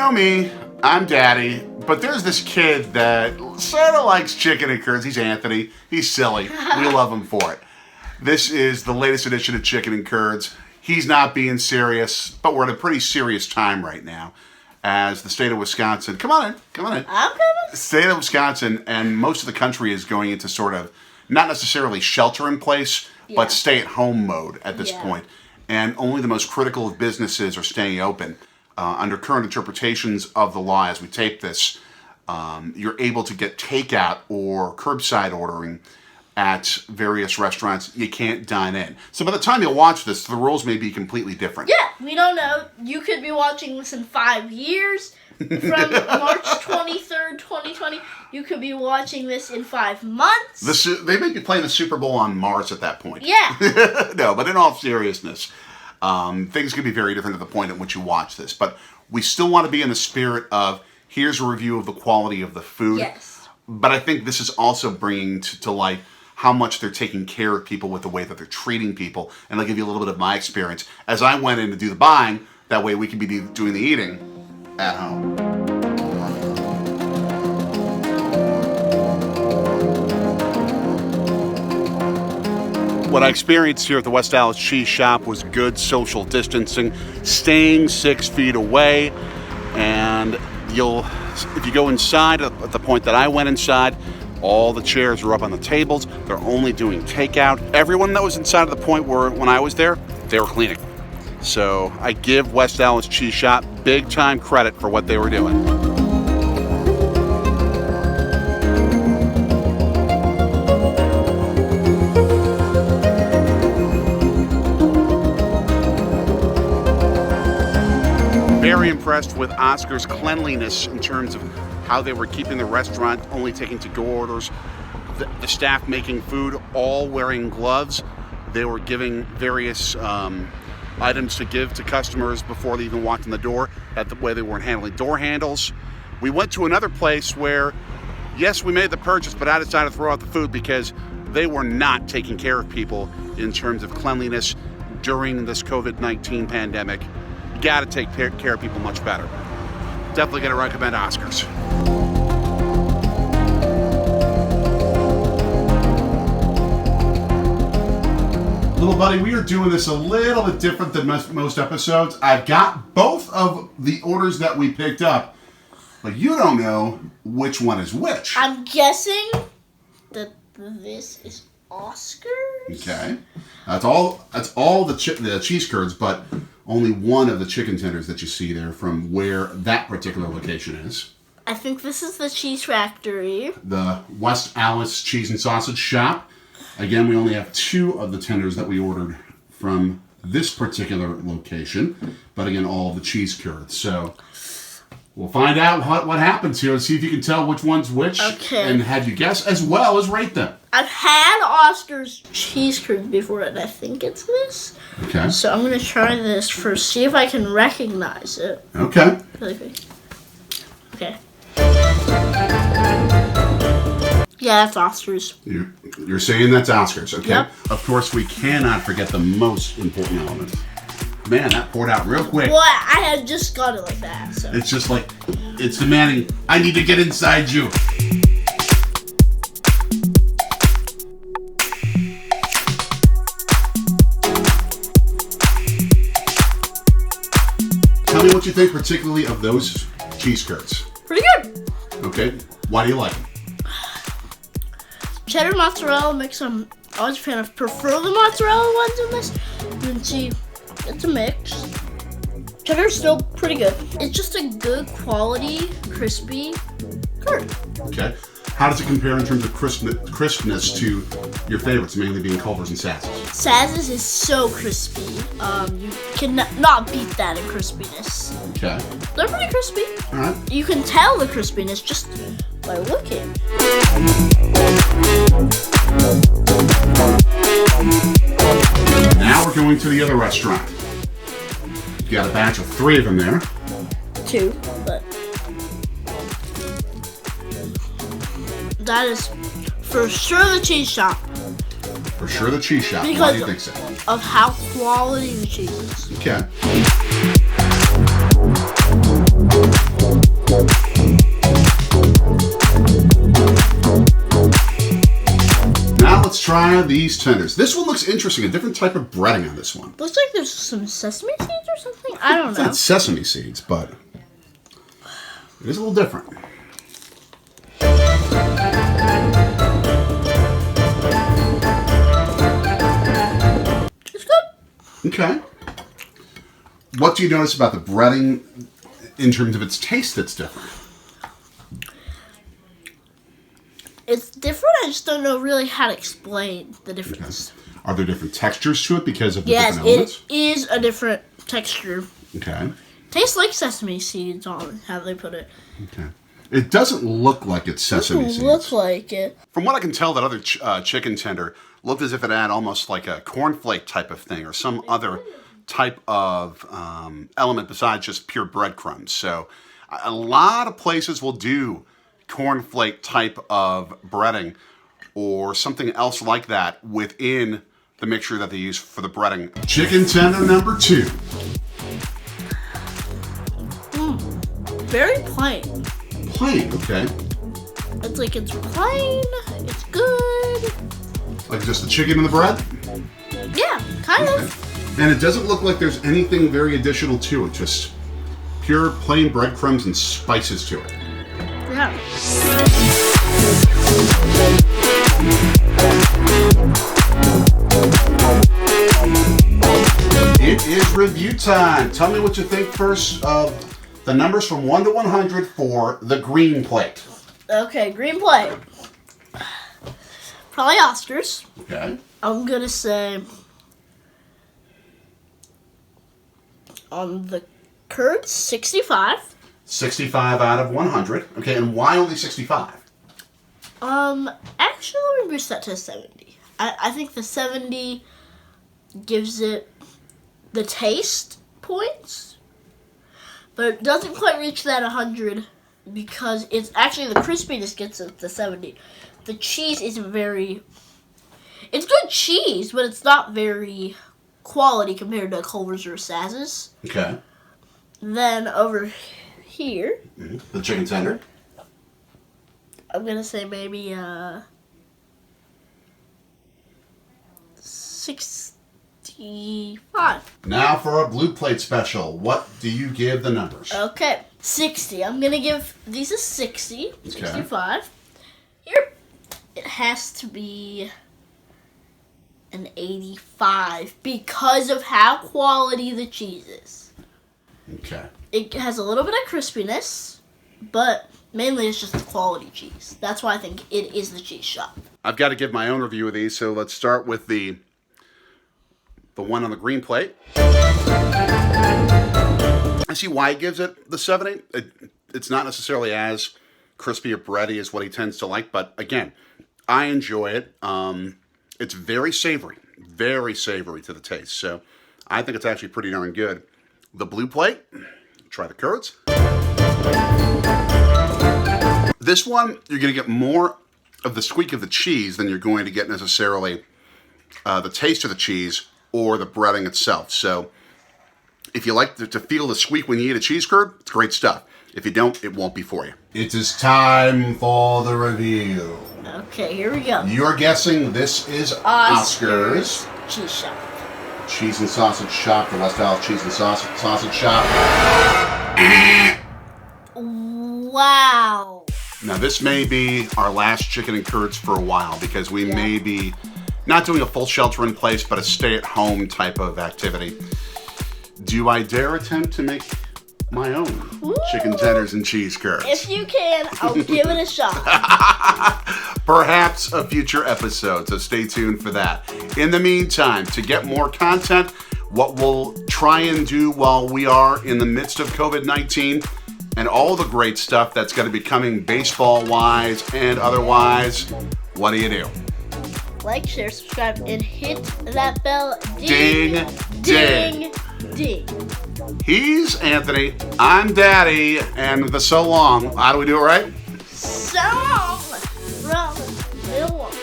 know me, I'm Daddy, but there's this kid that sort of likes chicken and curds. He's Anthony. He's silly. We love him for it. This is the latest edition of Chicken and Curds. He's not being serious, but we're at a pretty serious time right now as the state of Wisconsin. Come on in. I'm coming. The state of Wisconsin and most of the country is going into sort of not necessarily shelter in place, but stay at home mode at this point. And only the most critical of businesses are staying open. Under current interpretations of the law as we tape this, you're able to get takeout or curbside ordering at various restaurants. You can't dine in. So by the time you watch this, the rules may be completely different. Yeah, we don't know. You could be watching this in 5 years. From March 23rd, 2020, you could be watching this in 5 months. They may be playing the Super Bowl on Mars at that point. Yeah. No, but in all seriousness, things could be very different at the point at which you watch this. But we still want to be in the spirit of, here's a review of the quality of the food. Yes. But I think this is also bringing to light how much they're taking care of people with the way that they're treating people. And I'll give you a little bit of my experience. As I went in to do the buying, that way we could be doing the eating at home. What I experienced here at the West Allis Cheese Shop was good social distancing, staying 6 feet away, and if you go inside at the point that I went inside, all the chairs are up on the tables. They're only doing takeout. Everyone that was inside of the point where when I was there, they were cleaning. So I give West Allis Cheese Shop big time credit for what they were doing. Very impressed with Oscar's cleanliness in terms of how they were keeping the restaurant, only taking to-go orders, the staff making food, all wearing gloves. They were giving various items to give to customers before they even walked in the door. That the way they weren't handling door handles. We went to another place where, yes, we made the purchase, but I decided to throw out the food because they were not taking care of people in terms of cleanliness during this COVID-19 pandemic. You got to take care of people much better. Definitely going to recommend Oscar's. Little buddy, we are doing this a little bit different than most episodes. I've got both of the orders that we picked up, but you don't know which one is which. I'm guessing that this is Oscar's. Okay. That's all the cheese curds, but only one of the chicken tenders that you see there from where that particular location is. I think this is the Cheese Factory. The West Allis Cheese and Sausage Shop. Again, we only have 2 of the tenders that we ordered from this particular location, but again, all of the cheese curds. So we'll find out what happens here and see if you can tell which one's which, and have you guess as well as rate them. I've had Oscar's cheese curds before, and I think it's this. Okay. So I'm going to try this first, see if I can recognize it. Okay. Really quick. Okay. Yeah, that's Oscar's. You're saying that's Oscar's, okay? Yep. Of course, we cannot forget the most important element. Man, that poured out real quick. Well, I had just got it like that, so. It's just like, it's demanding, I need to get inside you. Tell me what you think particularly of those cheese curds. Pretty good. Okay, why do you like them? Cheddar mozzarella mix, I'm always a fan of. Prefer the mozzarella ones in this. You can see it's a mix. Cheddar's still pretty good. It's just a good quality, crispy curd. Okay. How does it compare in terms of crispness to your favorites, mainly being Culver's and Sass's? Sass's is so crispy. You cannot beat that in crispiness. Okay. They're pretty crispy. All right. You can tell the crispiness just by looking. Now we're going to the other restaurant. You got a batch of 3 of them there. 2, but that is for sure the cheese shop. For sure the cheese shop. Because why do you think so? Of how quality the cheese is. Okay. let's try these tenders. This one looks interesting. A different type of breading on this one. Looks like there's some sesame seeds or something. I don't It's know. not sesame seeds, but it is a little different. It's good. Okay. What do you notice about the breading in terms of its taste that's different? It's different. I just don't know really how to explain the difference. Okay. Are there different textures to it because of the Yes, different elements? it is a different texture. Okay. Tastes like sesame seeds on how they put it. Okay. It doesn't look like it's sesame seeds. Looks like it. From what I can tell, that other chicken tender looked as if it had almost like a cornflake type of thing or some other type of element besides just pure breadcrumbs. So a lot of places will do cornflake type of breading or something else like that within the mixture that they use for the breading. Chicken tender number 2. Very plain. Plain, okay. It's like it's plain. It's good. Like just the chicken and the bread? Yeah, kind of. And it doesn't look like there's anything very additional to it. Just pure plain breadcrumbs and spices to it. Yeah. It is review time. Tell me what you think first of the numbers from 1 to 100 for the green plate. Okay, green plate. Probably Oscars. Okay. I'm gonna say on the Curds, 65. 65 out of 100. Okay, and why only 65? Actually, let me boost that to 70. I think the 70 gives it the taste points, but it doesn't quite reach that 100 because it's actually the crispiness gets it the 70. The cheese isn't very... It's good cheese, but it's not very quality compared to Culver's or Saz's. Okay. Then over here, The chicken tender. I'm gonna say maybe 65. Now for a blue plate special. What do you give the numbers? Okay, 60. I'm gonna give these a 60. 65. Here, it has to be an 85 because of how quality the cheese is. Okay. It has a little bit of crispiness, but mainly it's just the quality cheese. That's why I think it is the cheese shop. I've got to give my own review of these, so let's start with the one on the green plate. I see why he gives it the 70. It's not necessarily as crispy or bready as what he tends to like, but again, I enjoy it. It's very savory to the taste, so I think it's actually pretty darn good. The blue plate, try the curds. This one, you're going to get more of the squeak of the cheese than you're going to get necessarily the taste of the cheese or the breading itself. So if you like to feel the squeak when you eat a cheese curd, it's great stuff. If you don't, it won't be for you. It is time for the review. Okay, here we go. You're guessing this is Oscars. Cheese shop. Cheese and Sausage Shop, the West Allis Cheese and Sausage Shop. Wow. Now this may be our last chicken and curds for a while because we may be not doing a full shelter in place, but a stay-at-home type of activity. Do I dare attempt to make my own chicken tenders and cheese curds? If you can, I'll give it a shot. Perhaps a future episode, so stay tuned for that. In the meantime, to get more content, what we'll try and do while we are in the midst of COVID-19 and all the great stuff that's going to be coming baseball-wise and otherwise, what do? Like, share, subscribe, and hit that bell. Ding, ding. Ding. He's Anthony, I'm Daddy, and the so long. How do we do it right? So long from Milwaukee.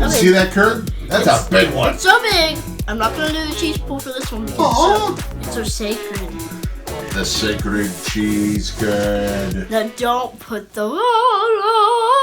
See that curd? That's a big one. It's so big. I'm not going to do the cheese pull for this one because it's so sacred. The sacred cheese curd. Now don't put the roll on.